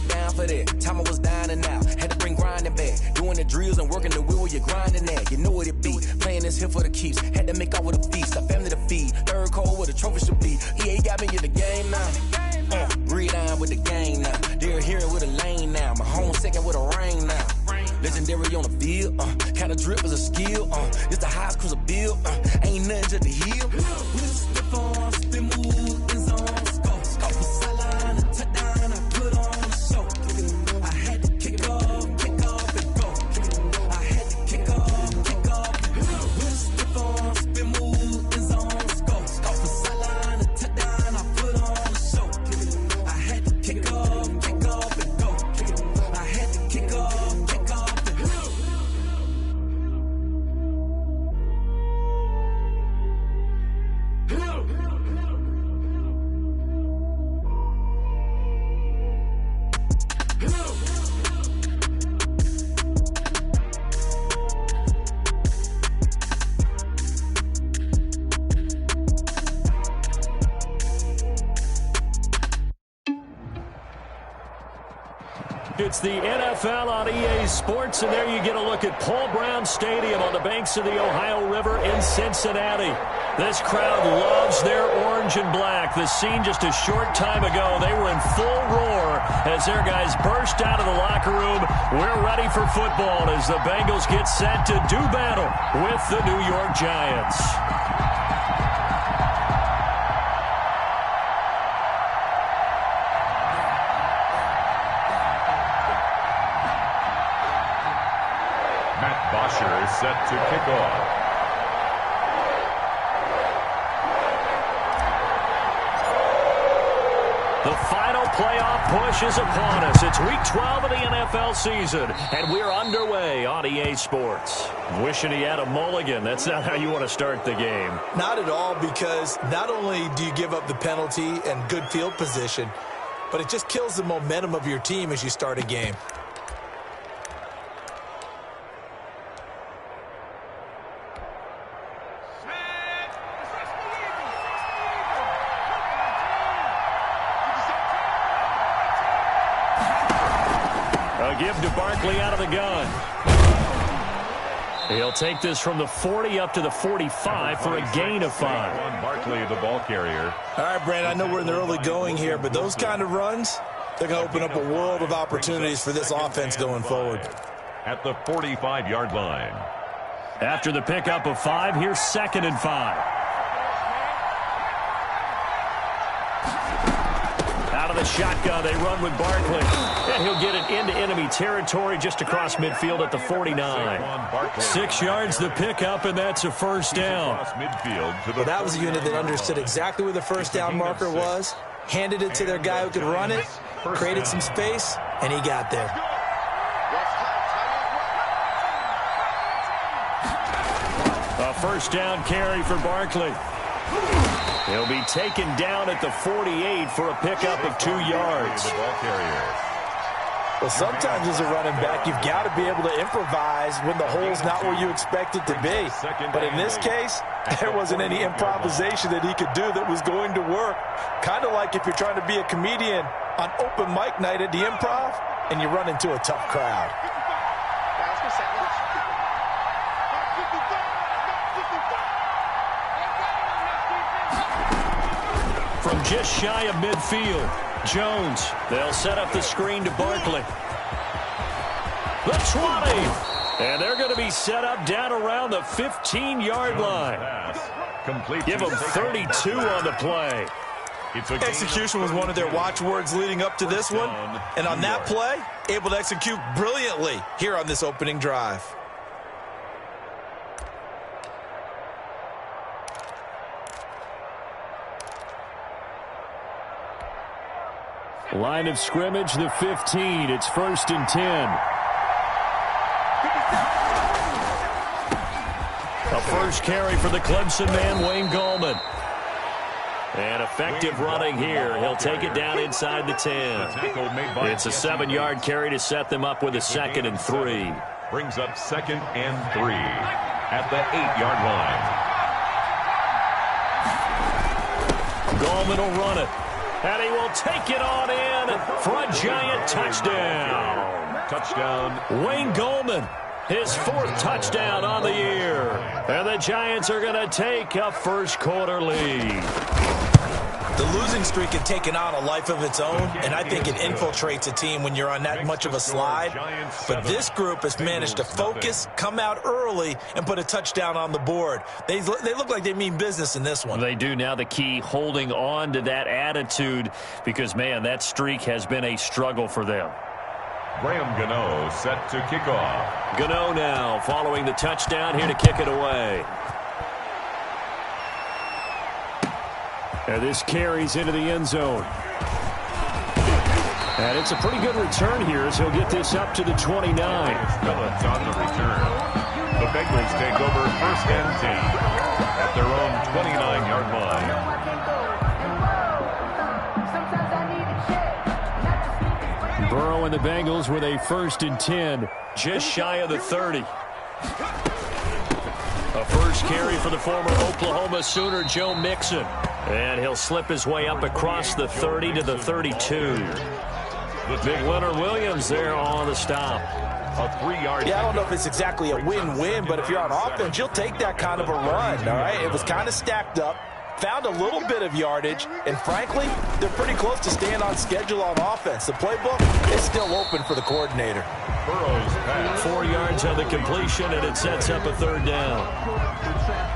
get down for that. Time I was down and out, had to bring grinding back. Doing the drills and working the wheel where you're grinding at. You know what it be, playing this here for the keeps. Had to make out with a feast, a family to feed. Third cold where the trophy should be. EA got me in the game now. Breathe on with the gang now. They're here with a lane now. My home second with a rain now. Legendary on the field, kinda drip as a skill, it's the highest cruiser bill, ain't nothing to the hill. We just step on, spin move, in zone, scope for sideline, and touchdown, I put on a show. I had to kick off and go. I had to kick off and go. We just step on, spin move, in zone, scope for sideline, and touchdown, I put on a show. I had to kick off and go. I had to kick off. It's the NFL on EA Sports, and there you get a look at Paul Brown Stadium on the banks of the Ohio River in Cincinnati. This crowd loves their orange and black. The scene just a short time ago, they were in full roar as their guys burst out of the locker room. We're ready for football as the Bengals get set to do battle with the New York Giants. Is set to kick off. The final playoff push is upon us. It's week 12 of the NFL season, and we're underway on EA Sports. Wishing he had a mulligan. That's not how you want to start the game. Not at all, because not only do you give up the penalty and good field position, but it just kills the momentum of your team as you start a game. Give to Barkley out of the gun. He'll take this from the 40 up to the 45 for a gain of 5. Barkley, the ball carrier. All right, Brandon, I know we're in the early going here, but those kind of runs, they're going to open up a world of opportunities for this offense going forward. At the 45-yard line. After the pickup of 5, here's 2nd and 5. Out of the shotgun, they run with Barkley. And he'll get it into enemy territory just across midfield at the 49. 6 yards the pickup, and that's a first down. Well, that was a unit that understood exactly where the first down marker was, handed it to their guy who could run it, created some space, and he got there. A first down carry for Barkley. He'll be taken down at the 48 for a pickup of 2 yards. Well, sometimes as a running back, you've got to be able to improvise when the hole's not where you expect it to be. But in this case, there wasn't any improvisation that he could do that was going to work. Kind of like if you're trying to be a comedian on open mic night at the Improv and you run into a tough crowd. From just shy of midfield, Jones. They'll set up the screen to Barkley. The 20. And they're going to be set up down around the 15-yard line. Give them 32 on the play. Execution was one of their watchwords leading up to this one. And on that play, able to execute brilliantly here on this opening drive. Line of scrimmage, the 15. It's 1st and 10. A first carry for the Clemson man, Wayne Gallman. And effective running here. He'll take it down inside the 10. It's a 7-yard carry to set them up with a 2nd and 3. Brings up 2nd and 3 at the 8-yard line. Gallman will run it. And he will take it on in for a giant touchdown. Touchdown. Wayne Goldman, his 4th touchdown on the year. And the Giants are going to take a first-quarter lead. The losing streak had taken on a life of its own, and I think it infiltrates a team when you're on that much of a slide. But this group has managed to focus, come out early, and put a touchdown on the board. They look like they mean business in this one. They do. Now the key, holding on to that attitude, because, man, that streak has been a struggle for them. Graham Gano set to kick off. Gano now following the touchdown, here to kick it away. And this carries into the end zone. And it's a pretty good return here as he'll get this up to the 29. Phillips on the return. The Bengals take over 1st and 10 at their own 29-yard line. Burrow and the Bengals with a 1st and 10, just shy of the 30. A first carry for the former Oklahoma Sooner, Joe Mixon. And he'll slip his way up across the 30 to the 32. Big Leonard Williams there on the stop. A 3-yard. Yeah, I don't know if it's exactly a win-win, but if you're on offense, you'll take that kind of a run, all right? It was kind of stacked up, found a little bit of yardage, and frankly, they're pretty close to staying on schedule on offense. The playbook is still open for the coordinator. Burrow's pass. 4 yards on the completion, and it sets up a 3rd down.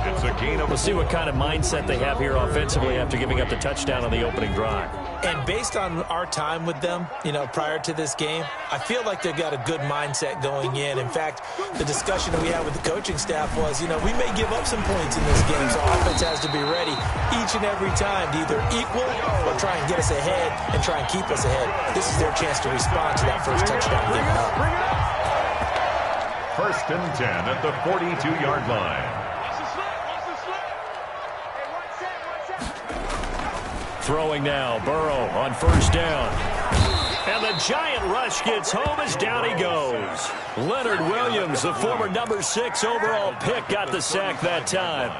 It's a gain of. We'll see what kind of mindset they have here offensively after giving up the touchdown on the opening drive. And based on our time with them, prior to this game, I feel like they've got a good mindset going in. In fact, the discussion that we had with the coaching staff was, we may give up some points in this game, so offense has to be ready each and every time to either equal or try and get us ahead and try and keep us ahead. This is their chance to respond to that first touchdown given up. 1st and 10 at the 42-yard line. Throwing now, Burrow on 1st down. And the giant rush gets home as down he goes. Leonard Williams, the former number 6 overall pick, got the sack that time.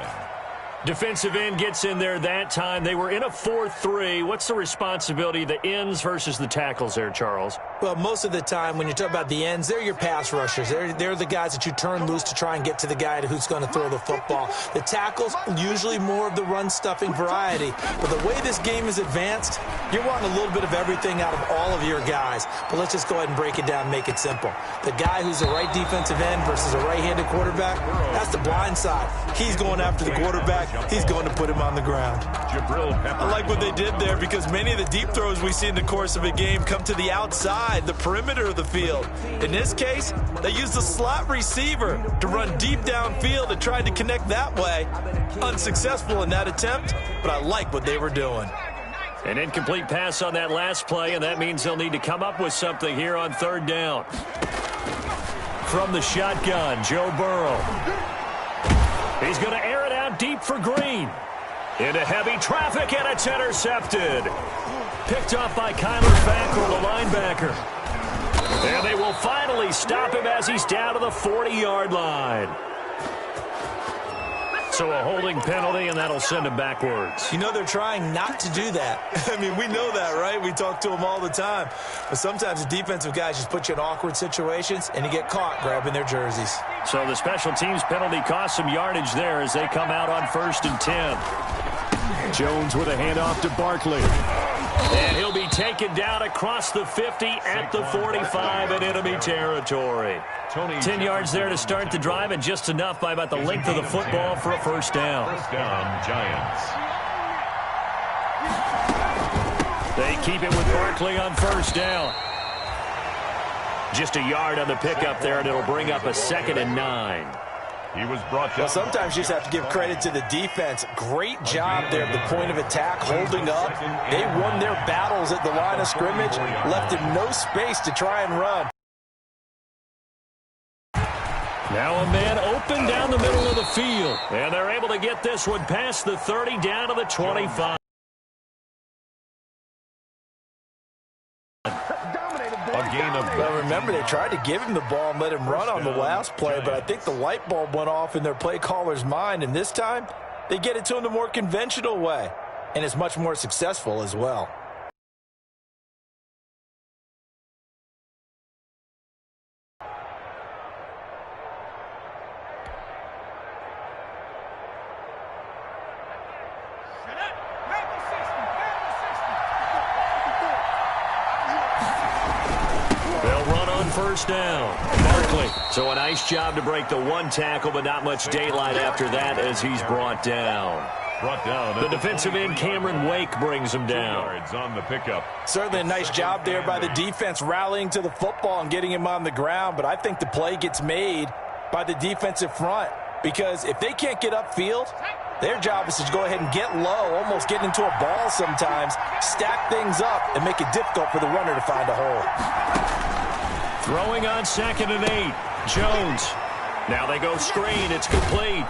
Defensive end gets in there that time. They were in a 4-3. What's the responsibility of the ends versus the tackles there, Charles? Well, most of the time when you talk about the ends, they're your pass rushers. They're the guys that you turn loose to try and get to the guy who's going to throw the football. The tackles, usually more of the run-stuffing variety. But the way this game is advanced, you're wanting a little bit of everything out of all of your guys. But let's just go ahead and break it down, make it simple. The guy who's a right defensive end versus a right-handed quarterback, that's the blind side. He's going after the quarterback. He's going to put him on the ground. I like what they did there because many of the deep throws we see in the course of a game come to the outside, the perimeter of the field. In this case, they used the slot receiver to run deep downfield and tried to connect that way. Unsuccessful in that attempt, but I like what they were doing. An incomplete pass on that last play, and that means they'll need to come up with something here on 3rd down. From the shotgun, Joe Burrow. He's going to air it out deep for Green. Into heavy traffic, and it's intercepted. Picked off by Kyler Fackrell, the linebacker. And they will finally stop him as he's down to the 40-yard line. So a holding penalty, and that'll send him backwards. They're trying not to do that. I mean, we know that, right? We talk to them all the time. But sometimes the defensive guys just put you in awkward situations, and you get caught grabbing their jerseys. So the special teams penalty costs some yardage there as they come out on 1st and 10. Jones with a handoff to Barkley. And he'll be taken down across the 50 at the 45 in enemy territory. 10 yards there to start the drive, and just enough by about the length of the football for a 1st down. 1st down, Giants. They keep it with Barkley on 1st down. Just a yard on the pickup there, and it'll bring up a 2nd and 9. He was brought down. Well, sometimes you just have to give credit to the defense. Great job there at the point of attack, holding up. They won their battles at the line of scrimmage, left him no space to try and run. Now a man open down the middle of the field. And they're able to get this one past the 30 down to the 25. Well, remember, they tried to give him the ball and let him run on the last play, but I think the light bulb went off in their play caller's mind, and this time they get it to him the more conventional way, and it's much more successful as well. first down. Barkley. So a nice job to break the one tackle, but not much daylight after that as he's brought down. The defensive end, Cameron Wake, brings him down. On the pickup. Certainly a nice job there by the defense rallying to the football and getting him on the ground, but I think the play gets made by the defensive front because if they can't get upfield, their job is to go ahead and get low, almost get into a ball sometimes, stack things up, and make it difficult for the runner to find a hole. Throwing on 2nd and 8. Jones. Now they go screen. It's complete.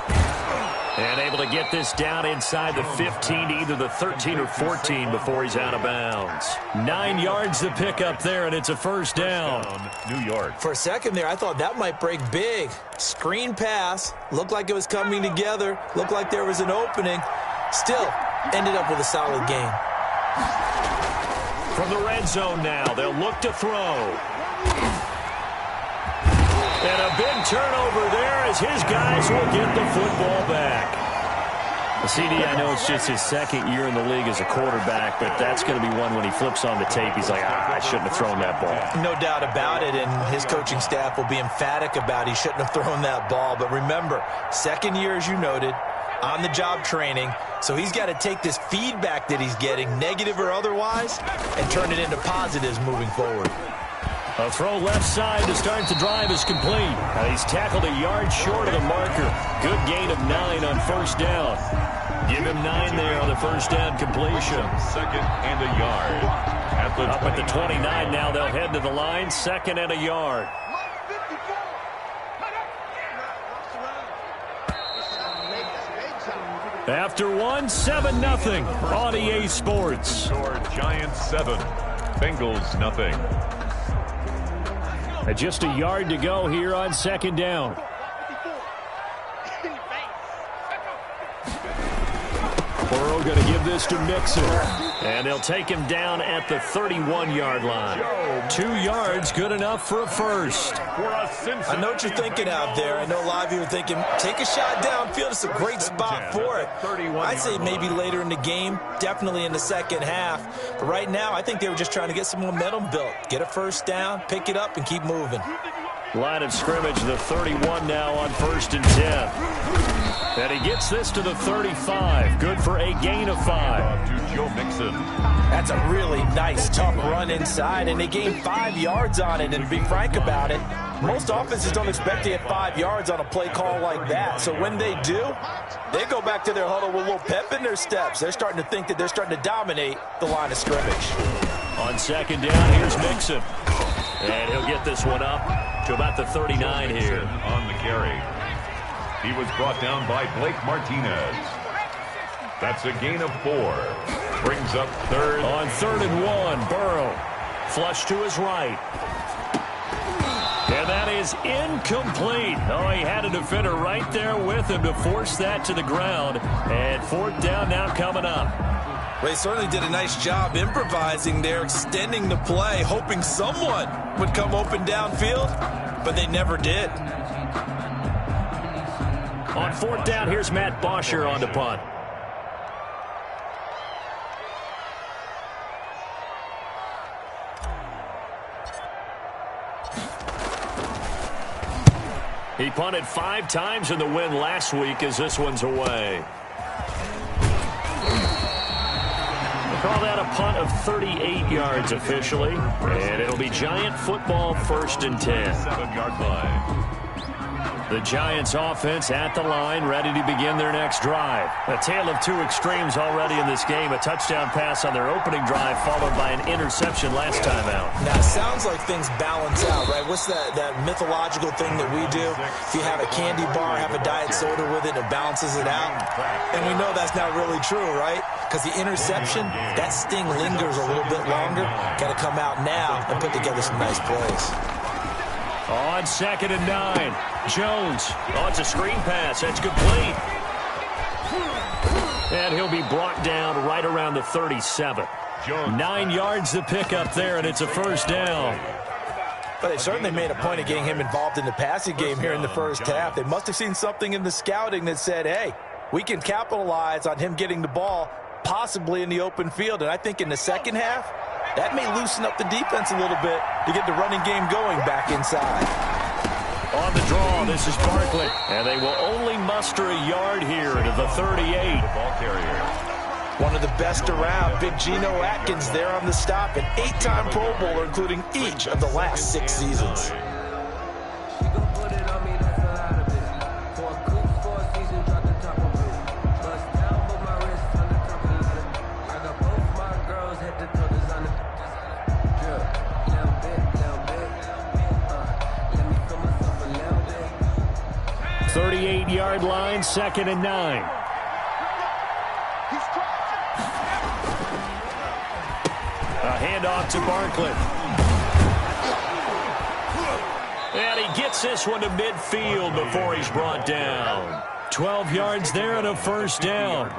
And able to get this down inside the 15 to either the 13 or 14 before he's out of bounds. 9 yards to pick up there, and it's a first down. New York. For a second there, I thought that might break big. Screen pass. Looked like it was coming together. Looked like there was an opening. Still, ended up with a solid gain. From the red zone now, they'll look to throw. And a big turnover there as his guys will get the football back. CD, I know it's just his second year in the league as a quarterback, but that's going to be one when he flips on the tape. He's like, I shouldn't have thrown that ball. No doubt about it, and his coaching staff will be emphatic about he shouldn't have thrown that ball. But remember, second year, as you noted, on-the-job training, so he's got to take this feedback that he's getting, negative or otherwise, and turn it into positives moving forward. A throw left side to start the drive is complete. He's tackled a yard short of the marker. Good gain of 9 on first down. Give him 9 there on the first down completion. 2nd and a yard. Up at the 29 now, they'll head to the line. 2nd and a yard. After 1, 7-0 on EA Sports. Score Giants 7, Bengals nothing. Just a yard to go here on 2nd down. Burrow going to give this to Mixon. And they'll take him down at the 31-yard line. 2 yards, good enough for a first. I know what you're thinking out there. I know a lot of you are thinking, take a shot downfield. It's a great spot for it. I'd say maybe later in the game, definitely in the second half. But right now, I think they were just trying to get some momentum built. Get a first down, pick it up, and keep moving. Line of scrimmage, the 31 now on 1st and 10. And he gets this to the 35. Good for a gain of 5. To Joe Mixon. That's a really nice, tough run inside, and they gained 5 yards on it. And to be frank about it, most offenses don't expect to get 5 yards on a play call like that. So when they do, they go back to their huddle with a little pep in their steps. They're starting to think that they're starting to dominate the line of scrimmage. On 2nd down, here's Mixon. And he'll get this one up to about the 39 here. On the carry. He was brought down by Blake Martinez. That's a gain of 4. Brings up 3rd. On 3rd and 1, Burrow. Flush to his right. And that is incomplete. Oh, he had a defender right there with him to force that to the ground. And 4th down now coming up. They certainly did a nice job improvising there, extending the play, hoping someone would come open downfield, but they never did. On 4th down, here's Matt Bosher on the punt. He punted 5 times in the win last week as this one's away. Call that a punt of 38 yards officially. And it'll be Giant football 1st and 10. 7-yard line. The Giants offense at the line, ready to begin their next drive. A tale of 2 extremes already in this game. A touchdown pass on their opening drive, followed by an interception last time out. Now, it sounds like things balance out, right? What's that mythological thing that we do? If you have a candy bar, have a diet soda with it, it balances it out. And we know that's not really true, right? Because the interception, that sting lingers a little bit longer. Got to come out now and put together some nice plays. On 2nd and 9, Jones. Oh, it's a screen pass. That's complete. And he'll be brought down right around the 37. 9 yards to pick up there, and it's a first down. But they certainly made a point of getting him involved in the passing game here in the first half. They must have seen something in the scouting that said, hey, we can capitalize on him getting the ball possibly in the open field. And I think in the second half, That may loosen up the defense a little bit to get the running game going back inside. On the draw, this is Barkley. And they will only muster a yard here to the 38. Ball carrier. One of the best around, Big Geno Atkins there on the stop, an 8-time Pro Bowler, including each of the last 6 seasons. Yard line, 2nd and 9. A handoff to Barkley. And he gets this one to midfield before he's brought down. 12 yards there and a first down.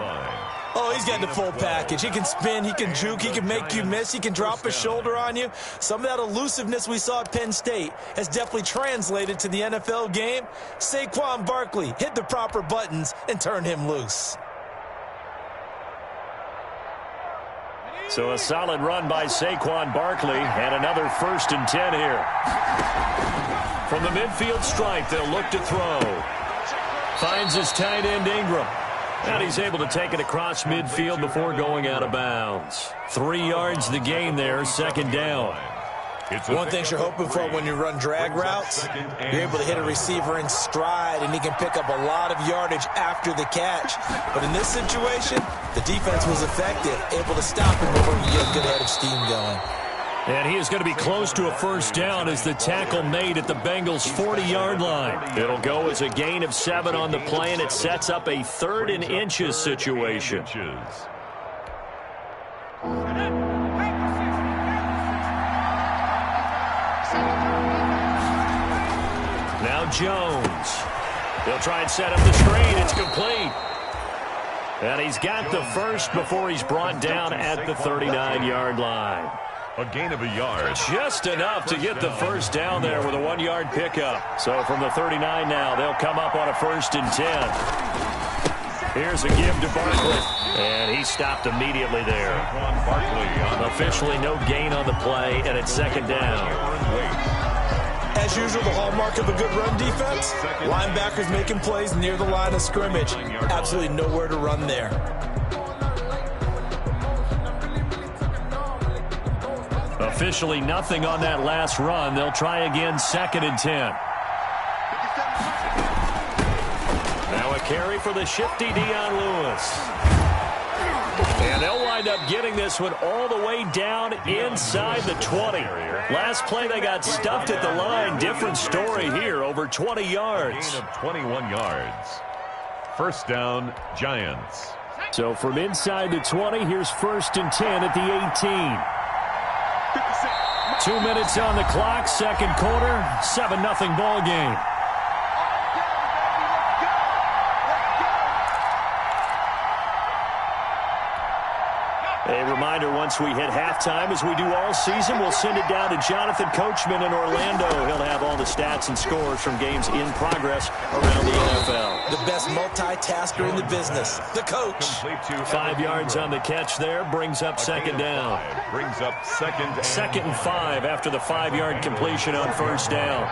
Oh, he's got the full package. He can spin, he can juke, he can make you miss, he can drop his shoulder on you. Some of that elusiveness we saw at Penn State has definitely translated to the NFL game. Saquon Barkley hit the proper buttons and turned him loose. So a solid run by Saquon Barkley and another 1st and 10 here. From the midfield stripe, they'll look to throw. Finds his tight end Ingram. And he's able to take it across midfield before going out of bounds. 3 yards the gain there, 2nd down. One thing you're hoping for when you run drag routes, you're able to hit a receiver in stride, and he can pick up a lot of yardage after the catch. But in this situation, the defense was effective, able to stop him before you get a good head of steam going. And he is going to be close to a first down as the tackle made at the Bengals' 40-yard line. It'll go as a gain of 7 on the play, and it sets up a 3rd and inches situation. Now Jones. He'll try and set up the screen. It's complete. And he's got the first before he's brought down at the 39-yard line. A gain of a yard. Just enough to get the first down there with a 1-yard pickup. So from the 39 now, they'll come up on a 1st and 10. Here's a give to Barkley. And he stopped immediately there. Officially no gain on the play, and it's 2nd down. As usual, the hallmark of a good run defense, linebackers making plays near the line of scrimmage. Absolutely nowhere to run there. Officially nothing on that last run. They'll try again, 2nd and 10. Now a carry for the shifty Dion Lewis. And they'll wind up getting this one all the way down inside the 20. Last play they got stuffed at the line. Different story here, over 20 yards. Gain of 21 yards. First down, Giants. So from inside the 20, here's 1st and 10 at the 18. 2 minutes on the clock, 2nd quarter, 7-0 ball game. A reminder, once we hit halftime, as we do all season, we'll send it down to Jonathan Coachman in Orlando. He'll have all the stats and scores from games in progress around the NFL. The best multitasker in the business, the coach. 5 yards on the catch there, brings up 2nd down. Brings up 2nd and 5 after the 5-yard completion on 1st down.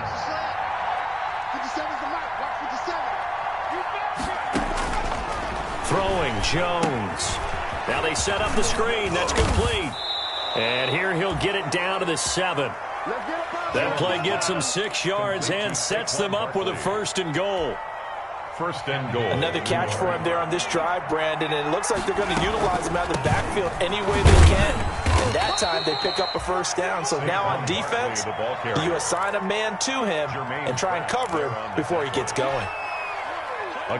Throwing, Jones. Now they set up the screen. That's complete. And here he'll get it down to the 7. That play gets him 6 yards and sets them up with a 1st and goal. 1st and goal. Another catch for him there on this drive, Brandon, and it looks like they're going to utilize him out of the backfield any way they can. And that time they pick up a 1st down. So now on defense, you assign a man to him and try and cover him before he gets going.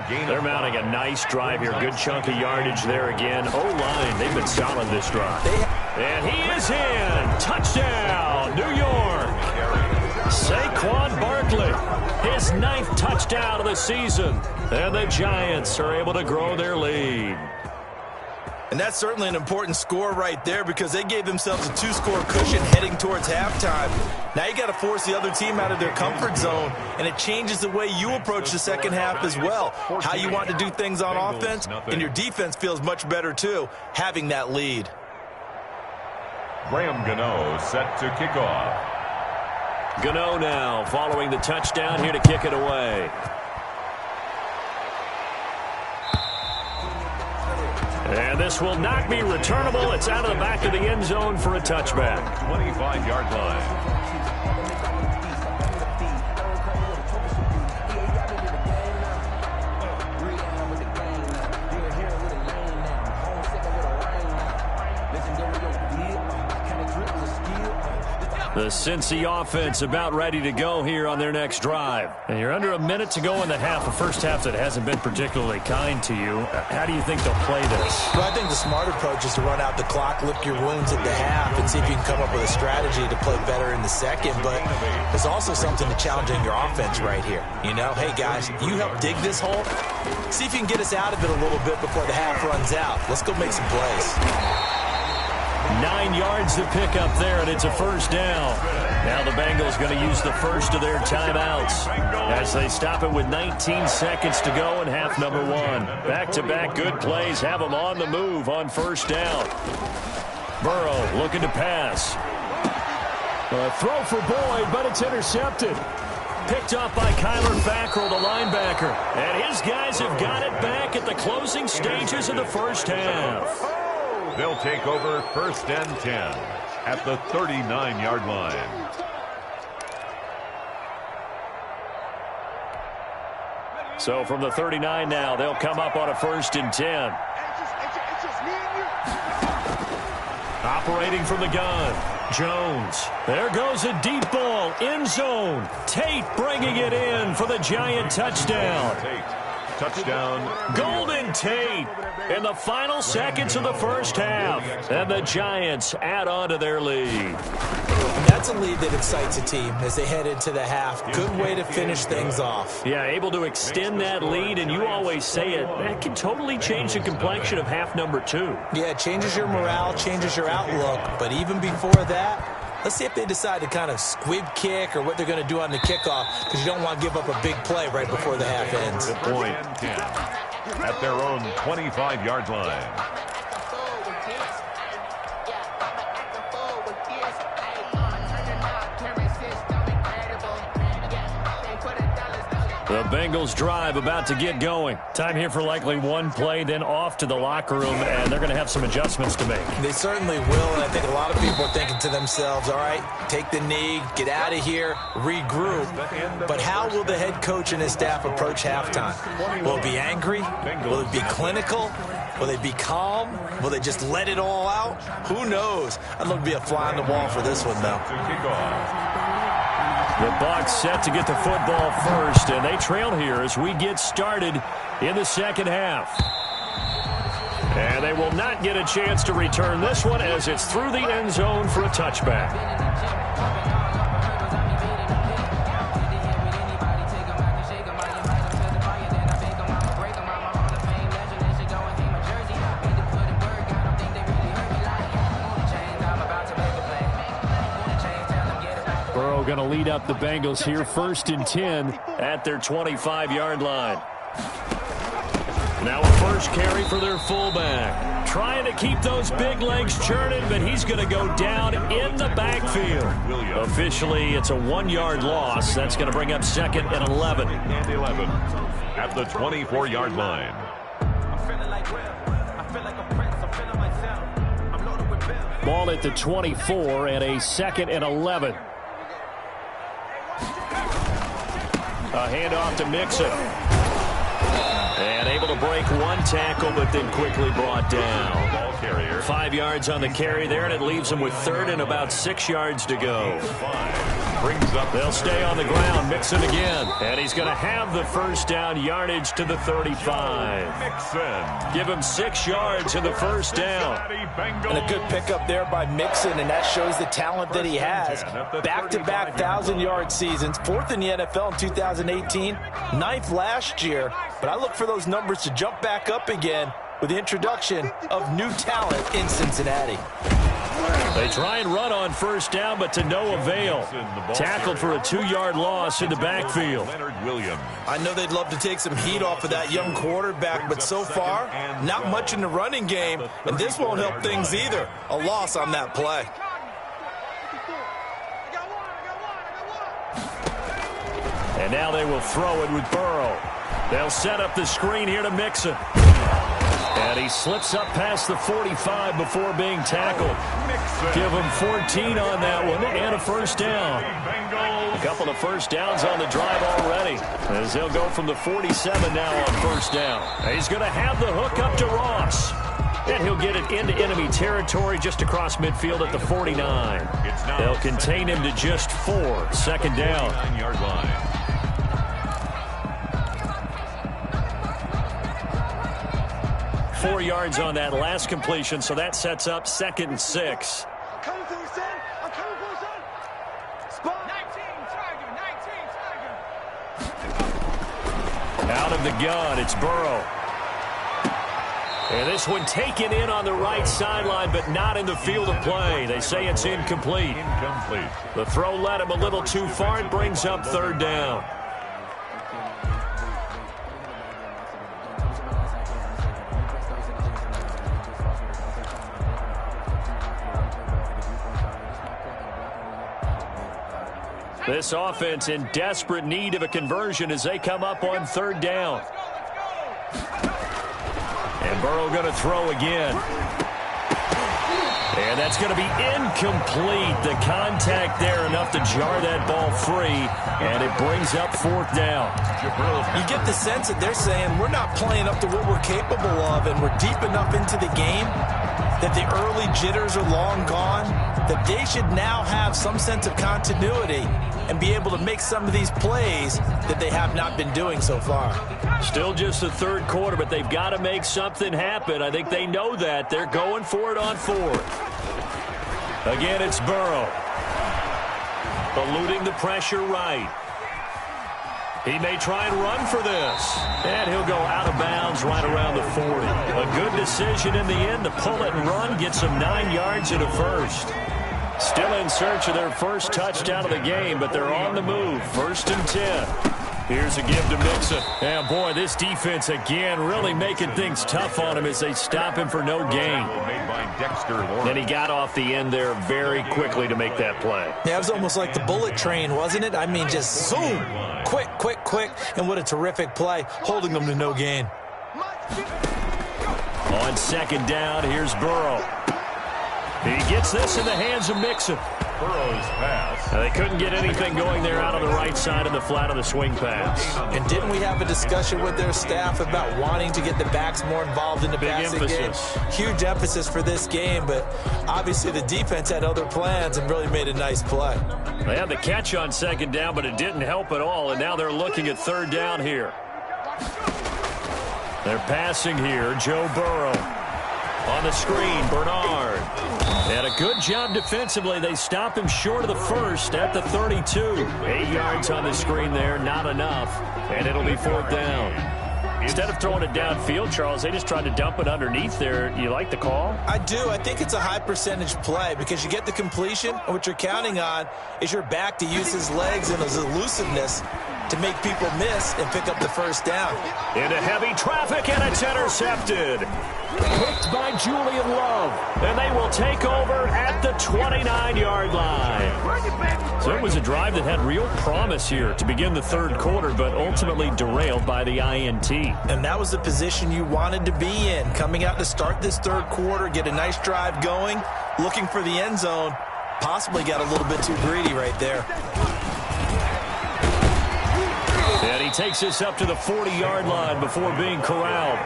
They're mounting a nice drive here. Good chunk of yardage there again. O-line, they've been solid this drive. And he is in. Touchdown, New York. Saquon Barkley, his 9th touchdown of the season. And the Giants are able to grow their lead. And that's certainly an important score right there because they gave themselves a 2-score cushion heading towards halftime. Now you got to force the other team out of their comfort zone, and it changes the way you approach the second half as well. How you want to do things on offense, and your defense feels much better too, having that lead. Graham Gano set to kick off. Gano now following the touchdown here to kick it away. And this will not be returnable. It's out of the back of the end zone for a touchback. 25-yard line. The Cincy offense about ready to go here on their next drive. And you're under a minute to go in the half, a first half that hasn't been particularly kind to you. How do you think they'll play this? Well, I think the smart approach is to run out the clock, lick your wounds at the half, and see if you can come up with a strategy to play better in the second. But there's also something to challenging your offense right here. You know, hey, guys, you help dig this hole. See if you can get us out of it a little bit before the half runs out. Let's go make some plays. 9 yards to pick up there, and it's a first down. Now the Bengals going to use the first of their timeouts as they stop it with 19 seconds to go in half number 1. Back-to-back good plays have them on the move on first down. Burrow looking to pass. A throw for Boyd, but it's intercepted. Picked off by Kyler Fackrell, the linebacker. And his guys have got it back at the closing stages of the first half. They'll take over first and 10 at the 39-yard line. So from the 39 now, they'll come up on a first and 10. Operating from the gun, Jones. There goes a deep ball, end zone. Tate bringing it in for the Giant touchdown. Touchdown. Golden Tate in the final seconds of the first half. And the Giants add on to their lead. And that's a lead that excites a team as they head into the half. Good way to finish things off. Yeah, able to extend that lead, and you always say it, that can totally change the complexion of half number 2. Yeah, it changes your morale, changes your outlook. But even before that, let's see if they decide to kind of squib kick or what they're going to do on the kickoff, because you don't want to give up a big play right before the half ends. Good point. At their own 25-yard line. The Bengals drive about to get going. Time here for likely one play, then off to the locker room, and they're going to have some adjustments to make. They certainly will, and I think a lot of people are thinking to themselves, all right, take the knee, get out of here, regroup. But how will the head coach and his staff approach halftime? Will it be angry? Will it be clinical? Will they be calm? Will they just let it all out? Who knows? I'd love to be a fly on the wall for this one, though. The Bucs set to get the football first, and they trail here as we get started in the second half. And they will not get a chance to return this one as it's through the end zone for a touchback. Going to lead up the Bengals here, first and 10 at their 25-yard line. Now a first carry for their fullback. Trying to keep those big legs churning, but he's going to go down in the backfield. Officially, it's a 1-yard loss. That's going to bring up second and 11. And 11 at the 24-yard line. Ball at the 24 and a second and 11. A handoff to Mixon. And able to break one tackle, but then quickly brought down. Ball carrier. 5 yards on the carry there, and it leaves them with third and about 6 yards to go. Brings up. They'll stay on the ground. Mixon again. And he's going to have the first down yardage to the 35. Mixon. Give him 6 yards in the first down. And a good pickup there by Mixon, and that shows the talent that he has. Back-to-back 1,000-yard seasons, 4th in the NFL in 2018, 9th last year. But I look for those numbers to jump back up again with the introduction of new talent in Cincinnati. They try and run on first down, but to no avail. Tackled for a 2-yard loss in the backfield. I know they'd love to take some heat off of that young quarterback, but so far, not much in the running game, and this won't help things either. A loss on that play. And now they will throw it with Burrow. They'll set up the screen here to Mixon. And he slips up past the 45 before being tackled. Give him 14 on that one and a first down. A couple of first downs on the drive already, as they'll go from the 47 now on first down. He's going to have the hook up to Ross. And he'll get it into enemy territory just across midfield at the 49. They'll contain him to just 4. Second down. 9-yard line. 4 yards on that last completion, so that sets up 2nd and 6. Out of the gun, it's Burrow. And this one taken in on the right sideline, but not in the field of play. They say it's incomplete. The throw led him a little too far. It brings up 3rd down. This offense in desperate need of a conversion as they come up on 3rd down. And Burrow going to throw again. And that's going to be incomplete. The contact there enough to jar that ball free. And it brings up 4th down. You get the sense that they're saying we're not playing up to what we're capable of, and we're deep enough into the game that the early jitters are long gone, that they should now have some sense of continuity and be able to make some of these plays that they have not been doing so far. Still just the 3rd quarter, but they've got to make something happen. I think they know that. They're going for it on 4th. Again, it's Burrow. Eluding the pressure right. He may try and run for this. And he'll go out of bounds right around the 40. A good decision in the end to pull it and run, get some 9 yards and a first. Still in search of their first touchdown of the game, but they're on the move. 1st and 10. Here's a give to Mixon. And boy, this defense again really making things tough on him as they stop him for no gain. Then he got off the end there very quickly to make that play. Yeah, it was almost like the bullet train, wasn't it? I mean, just zoom. Quick, quick, quick. And what a terrific play, holding them to no gain. On 2nd down, here's Burrow. He gets this in the hands of Mixon. Burrow's pass. They couldn't get anything going there out on the right side of the flat of the swing pass. And didn't we have a discussion with their staff about wanting to get the backs more involved in the passing game? Huge emphasis for this game, but obviously the defense had other plans and really made a nice play. They had the catch on 2nd down, but it didn't help at all, and now they're looking at 3rd down here. They're passing here, Joe Burrow. On the screen, Bernard. And a good job defensively. They stop him short of the first at the 32. 8 yards on the screen there, not enough. And it'll be 4th down. Instead of throwing it downfield, Charles, they just tried to dump it underneath there. You like the call? I do. I think it's a high percentage play because you get the completion, and what you're counting on is your back to use his legs and his elusiveness to make people miss and pick up the first down. Into heavy traffic, and it's intercepted. Picked by Julian Love, and they will take over at the 29-yard line. So it was a drive that had real promise here to begin the 3rd quarter, but ultimately derailed by the INT. And that was the position you wanted to be in, coming out to start this 3rd quarter, get a nice drive going, looking for the end zone. Possibly got a little bit too greedy right there. And he takes this up to the 40-yard line before being corralled.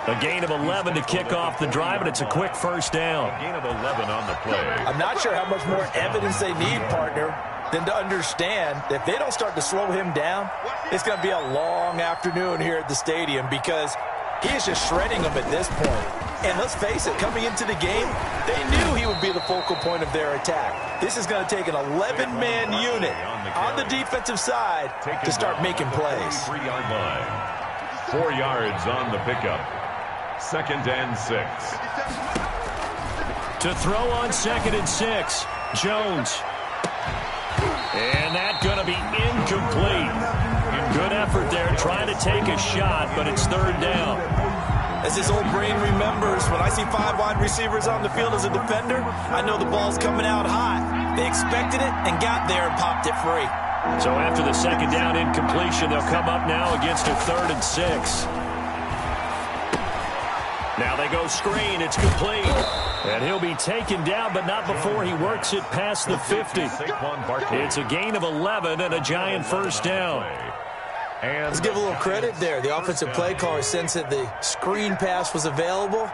A gain of 11 to kick off the drive, and it's a quick first down. A gain of 11 on the play. I'm not sure how much more evidence they need, partner, than to understand that if they don't start to slow him down, it's going to be a long afternoon here at the stadium because he is just shredding them at this point. And let's face it, coming into the game, they knew he would be the focal point of their attack. This is going to take an 11-man unit on the defensive side to start making plays. 3-yard line. 4 yards on the pickup. 2nd and 6. To throw on 2nd and 6, Jones. And that's going to be incomplete. Good effort there, trying to take a shot, but it's 3rd down. As his old brain remembers, when I see 5 wide receivers on the field as a defender, I know the ball's coming out hot. They expected it and got there and popped it free. So after the second down incompletion, they'll come up now against a 3rd and 6. Now they go screen. It's complete. And he'll be taken down, but not before he works it past the 50. It's a gain of 11 and a giant first down. Let's give a little credit there. The offensive play caller sensed that the screen pass was available.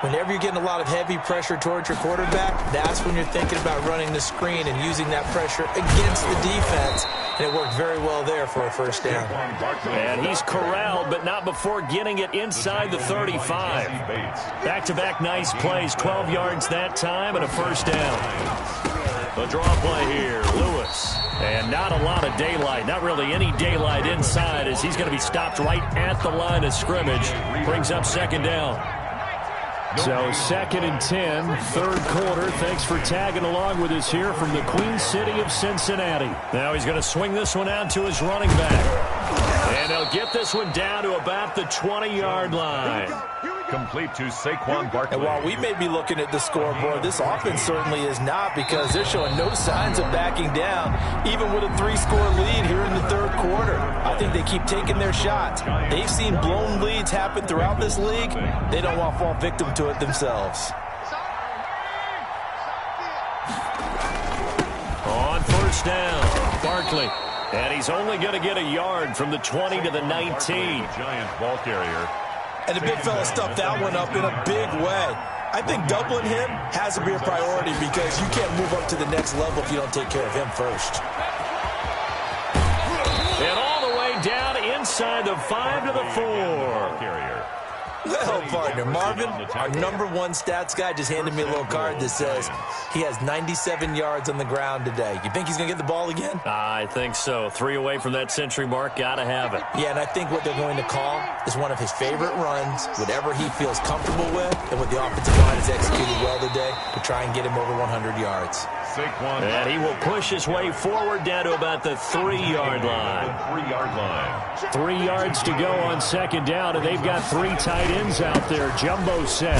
Whenever you're getting a lot of heavy pressure towards your quarterback, that's when you're thinking about running the screen and using that pressure against the defense. And it worked very well there for a first down. And he's corralled, but not before getting it inside the 35. Back-to-back nice plays, 12 yards that time, and a first down. The draw play here, Lewis. And not a lot of daylight, not really any daylight inside, as he's going to be stopped right at the line of scrimmage. Brings up second down. So 2nd and 10, 3rd quarter. Thanks for tagging along with us here from the Queen City of Cincinnati. Now he's going to swing this one out to his running back. And he'll get this one down to about the 20-yard line. Complete to Saquon Barkley. And while we may be looking at the scoreboard, this offense certainly is not, because they're showing no signs of backing down, even with a 3-score lead here in the 3rd quarter. I think they keep taking their shots. They've seen blown leads happen throughout this league. They don't want to fall victim to it themselves. On first down, Barkley. And he's only going to get a yard from the 20 to the 19. Giant ball carrier. And the big fella stuffed that one up in a big way. I think doubling him has to be a priority, because you can't move up to the next level if you don't take care of him first. And all the way down inside the 5 to the 4. Carrier. Well, partner, Marvin, our #1 stats guy, just handed me a little card that says he has 97 yards on the ground today. You think he's going to get the ball again? I think so. 3 away from that century mark. Got to have it. Yeah, and I think what they're going to call is one of his favorite runs, whatever he feels comfortable with, and what the offensive line has executed well today to try and get him over 100 yards. And he will push his way forward down to about the 3-yard line. 3-yard line. 3 yards to go on second down, and they've got 3 tight ends out there. Jumbo set.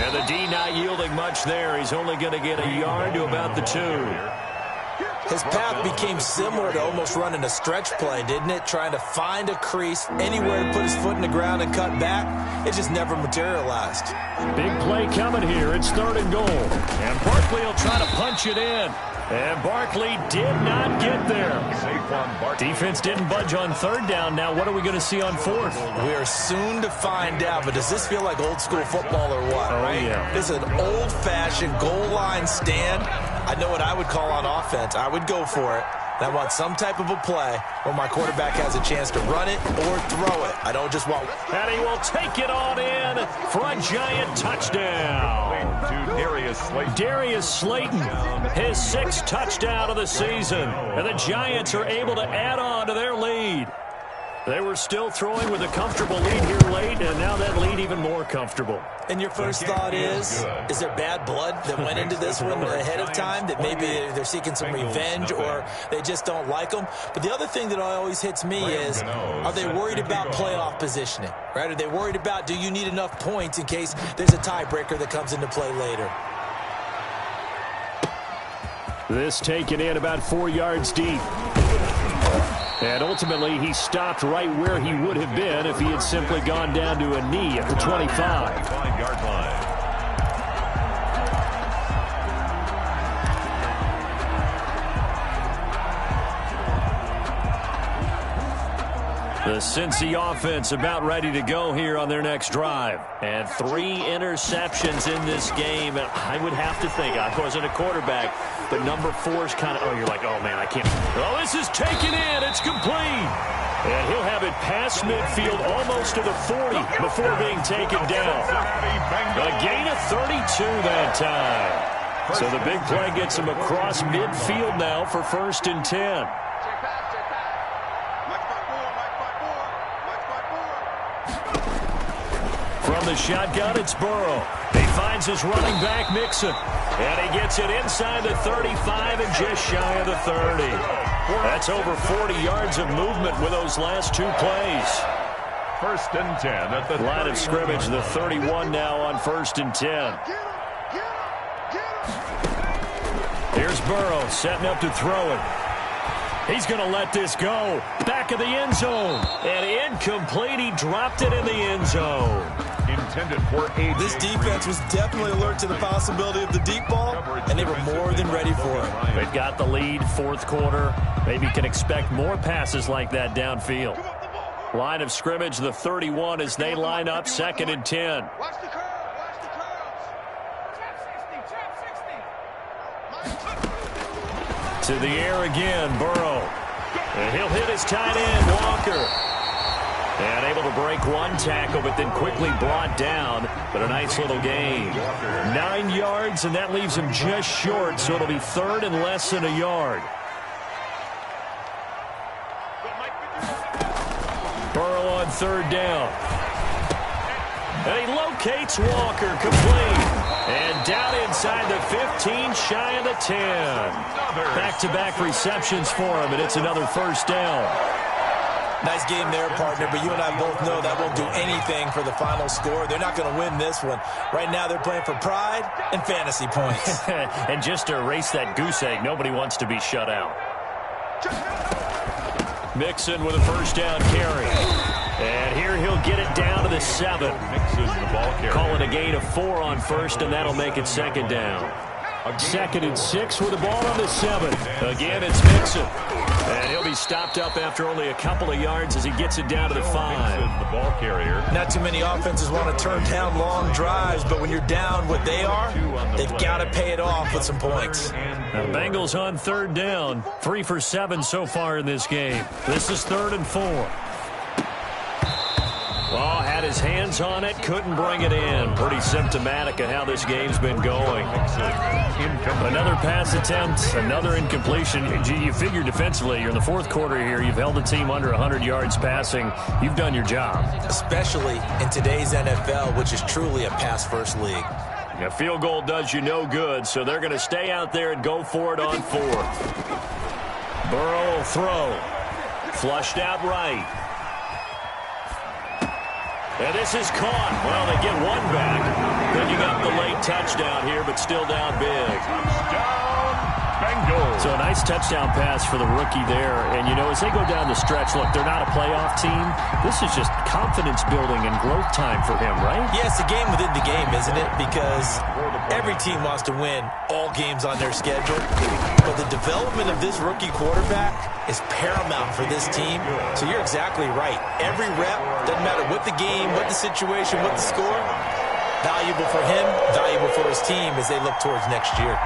And the D not yielding much there. He's only going to get a yard to about the 2. His path became similar to almost running a stretch play, didn't it? Trying to find a crease, anywhere to put his foot in the ground and cut back. It just never materialized. Big play coming here. It's 3rd and goal. And Barkley will try to punch it in. And Barkley did not get there. Defense didn't budge on 3rd down. Now what are we going to see on 4th? We are soon to find out, but does this feel like old school football or what? Oh, right? yeah. This is an old-fashioned goal line stand. I know what I would call on offense. I would go for it. And I want some type of a play where my quarterback has a chance to run it or throw it. I don't just want... And he will take it on in for a giant touchdown. To Darius Slayton, his 6th touchdown of the season. And the Giants are able to add on to their lead. They were still throwing with a comfortable lead here late, and now that lead even more comfortable. And your first thought is there bad blood that went into this one ahead of time, that maybe they're seeking some revenge or they just don't like them? But the other thing that always hits me is, are they worried about playoff positioning? Right? Are they worried about, do you need enough points in case there's a tiebreaker that comes into play later? This taken in about 4 yards deep. And ultimately, he stopped right where he would have been if he had simply gone down to a knee at the 25. 5-yard line. The Cincy offense about ready to go here on their next drive. And 3 interceptions in this game. And I would have to think, I wasn't a quarterback, but number 4 is kind of, oh, you're like, oh, man, I can't. Oh, this is taken in. It's complete. And he'll have it past midfield almost to the 40 before being taken down. A gain of 32 that time. So the big play gets him across midfield now for 1st and 10. From the shotgun, it's Burrow. He finds his running back, Mixon. And he gets it inside the 35 and just shy of the 30. That's over 40 yards of movement with those last 2 plays. 1st and 10 at the line of scrimmage, the 31 now on 1st and 10. Here's Burrow setting up to throw it. He's going to let this go. Back of the end zone. And incomplete. He dropped it in the end zone. Intended for A.J. This defense was definitely alert to the possibility of the deep ball, and they were more than ready for it. They've got the lead, fourth quarter. Maybe can expect more passes like that downfield. Line of scrimmage, the 31 as they line up, 2nd and 10. Watch the curl. Watch the curls. Trap 60. To the air again, Burrow. And he'll hit his tight end, Walker. And able to break one tackle, but then quickly brought down. But a nice little gain. 9 yards, and that leaves him just short, so it'll be 3rd and less than a yard. Burrow on 3rd down. And he locates Walker, complete. And down inside the 15, shy of the 10. Back-to-back receptions for him, and it's another 1st down. Nice game there, partner, but you and I both know that won't do anything for the final score. They're not going to win this one. Right now they're playing for pride and fantasy points. And just to erase that goose egg, nobody wants to be shut out. Mixon with a 1st down carry. And here he'll get it down to the 7. Calling a gain of 4 on 1st, and that'll make it 2nd down. 2nd and 6 with the ball on the 7. Again, it's Mixon. And he'll be stopped up after only a couple of yards as he gets it down to the 5. The ball carrier. Not too many offenses want to turn down long drives, but when you're down what they are, they've got to pay it off with some points. Now, the Bengals on 3rd down. 3 for 7 so far in this game. This is 3rd and 4. Oh, had his hands on it, couldn't bring it in. Pretty symptomatic of how this game's been going. Another pass attempt, another incompletion. You figure defensively, you're in the 4th quarter here. You've held the team under 100 yards passing. You've done your job. Especially in today's NFL, which is truly a pass-first league. A field goal does you no good, so they're going to stay out there and go for it on 4th. Burrow will throw. Flushed out right. And this is caught. Well, they get one back. Then you got the late touchdown here, but still down big. Bengals. So a nice touchdown pass for the rookie there. And, you know, as they go down the stretch, look, they're not a playoff team. This is just confidence building and growth time for him, right? Yeah, it's a game within the game, isn't it? Because every team wants to win all games on their schedule. But the development of this rookie quarterback is paramount for this team. So you're exactly right. Every rep, doesn't matter what the game, what the situation, what the score, valuable for him, valuable for his team as they look towards next year.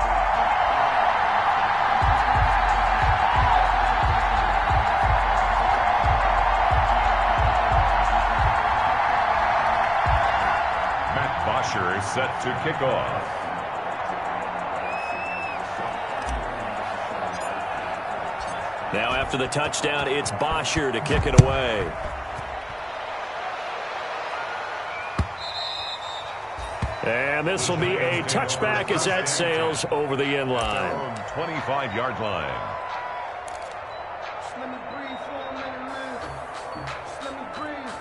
Is set to kick off. Now after the touchdown, it's Bosher to kick it away. And this will be a touchback as that sails over the end line. 25-yard line. Just let me breathe for a minute, man. Just let me breathe.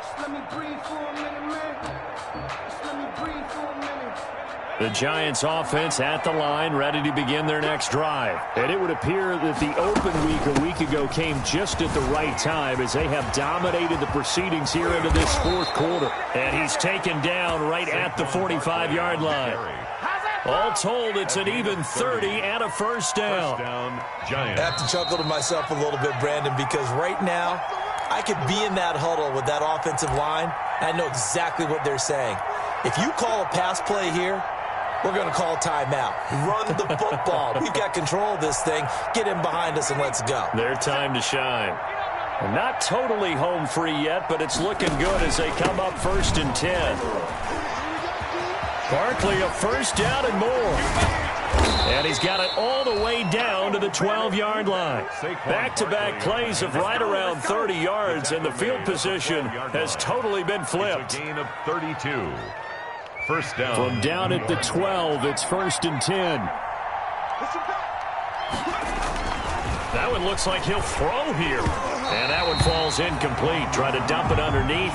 Just let me breathe for a minute, man. Just let me breathe for a minute. The Giants offense at the line, ready to begin their next drive. And it would appear that the open week a week ago came just at the right time as they have dominated the proceedings here into this 4th quarter. And he's taken down right at the 45-yard line. All told, it's an even 30 and a 1st down. Giants. I have to chuckle to myself a little bit, Brandon, because right now I could be in that huddle with that offensive line, and I know exactly what they're saying. If you call a pass play here, we're going to call timeout. Run the football. We've got control of this thing. Get him behind us and let's go. Their time to shine. Not totally home free yet, but it's looking good as they come up 1st and 10. Barkley a 1st down and more. And he's got it all the way down to the 12-yard line. Back-to-back plays of right around 30 yards, and the field position has totally been flipped. A gain of 32. 1st down. From down at the 12, it's 1st and 10. That one looks like he'll throw here. And that one falls incomplete. Try to dump it underneath.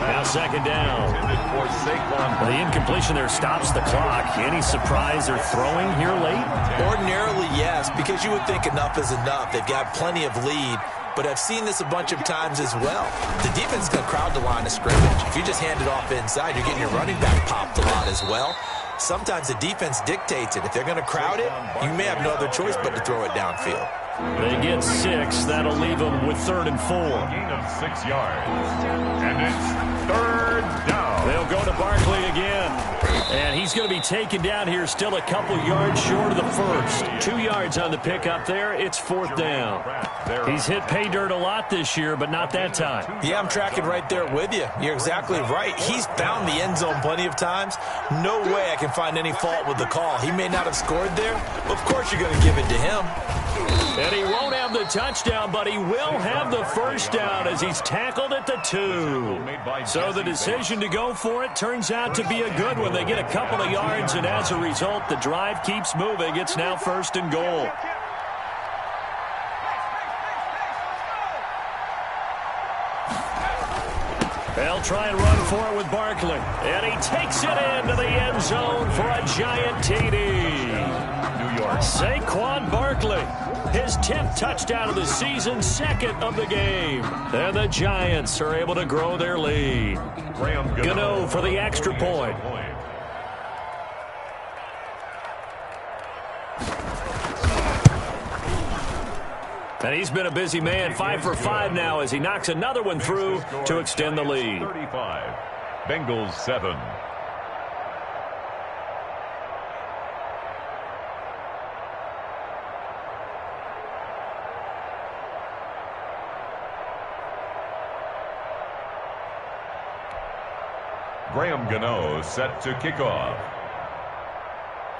Now 2nd down. Well, the incompletion there stops the clock. Any surprise they're throwing here late? Ordinarily, yes, because you would think enough is enough. They've got plenty of lead, but I've seen this a bunch of times as well. The defense is going to crowd the line of scrimmage. If you just hand it off inside, you're getting your running back popped a lot as well. Sometimes the defense dictates it. If they're going to crowd it, you may have no other choice but to throw it downfield. They get 6. That'll leave them with 3rd and 4. Gain of 6 yards. And it's 3rd down. They'll go to Barkley again. And he's going to be taken down here still a couple yards short of the first. 2 yards on the pickup there. It's 4th down. He's hit pay dirt a lot this year, but not that time. Yeah, I'm tracking right there with you. You're exactly right. He's found the end zone plenty of times. No way I can find any fault with the call. He may not have scored there. Of course you're going to give it to him. And he won't have the touchdown, but he will have the first down as he's tackled at the 2. So the decision to go for it turns out to be a good one. They get a couple of yards, and as a result, the drive keeps moving. It's now 1st and goal. They'll try and run for it with Barkley. And he takes it into the end zone for a giant TD. New York. Saquon Barkley, his 10th touchdown of the season, 2nd of the game. And the Giants are able to grow their lead. Gano for the extra point. And he's been a busy man, 5 for 5 now as he knocks another one through to extend the lead. 35. Bengals 7. Graham Gano set to kick off.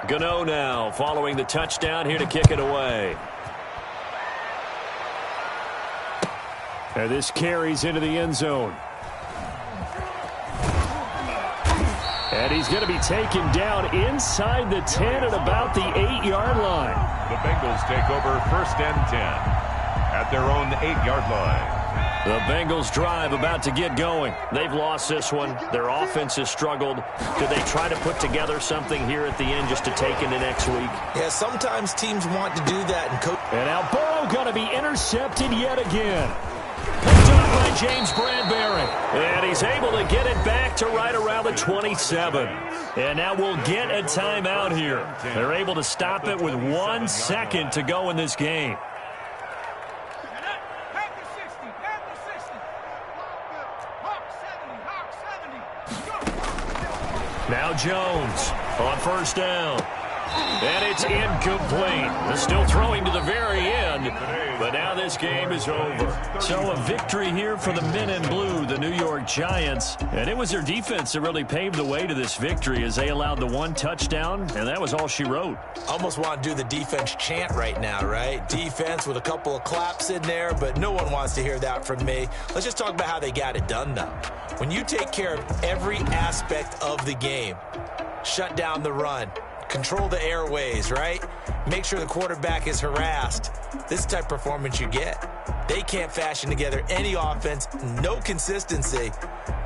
Gano now following the touchdown here to kick it away. And this carries into the end zone. And he's going to be taken down inside the 10 at about the 8-yard line. The Bengals take over 1st and 10 at their own 8-yard line. The Bengals drive about to get going. They've lost this one. Their offense has struggled. Do they try to put together something here at the end just to take into next week? Yeah, sometimes teams want to do that. And now Burrow going to be intercepted yet again. Picked up by James Bradbury. And he's able to get it back to right around the 27. And now we'll get a timeout here. They're able to stop it with 1 second to go in this game. Now Jones on 1st down. And it's incomplete. They're still throwing to the very end, but now this game is over. So a victory here for the men in blue, the New York Giants. And it was their defense that really paved the way to this victory as they allowed the 1 touchdown, and that was all she wrote. Almost want to do the defense chant right now, right? Defense with a couple of claps in there, but no one wants to hear that from me. Let's just talk about how they got it done, though. When you take care of every aspect of the game, shut down the run, control the airways, right? Make sure the quarterback is harassed. This is the type of performance you get. They can't fashion together any offense, no consistency,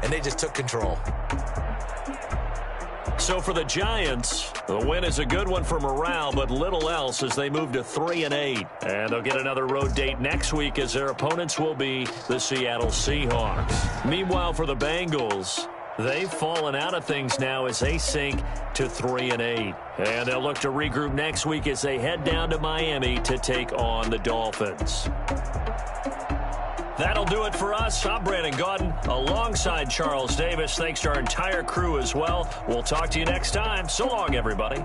and they just took control. So for the Giants, the win is a good one for morale, but little else as they move to 3-8. And they'll get another road date next week as their opponents will be the Seattle Seahawks. Meanwhile, for the Bengals, they've fallen out of things now as they sink to 3-8. And they'll look to regroup next week as they head down to Miami to take on the Dolphins. That'll do it for us. I'm Brandon Gaudin alongside Charles Davis. Thanks to our entire crew as well. We'll talk to you next time. So long, everybody.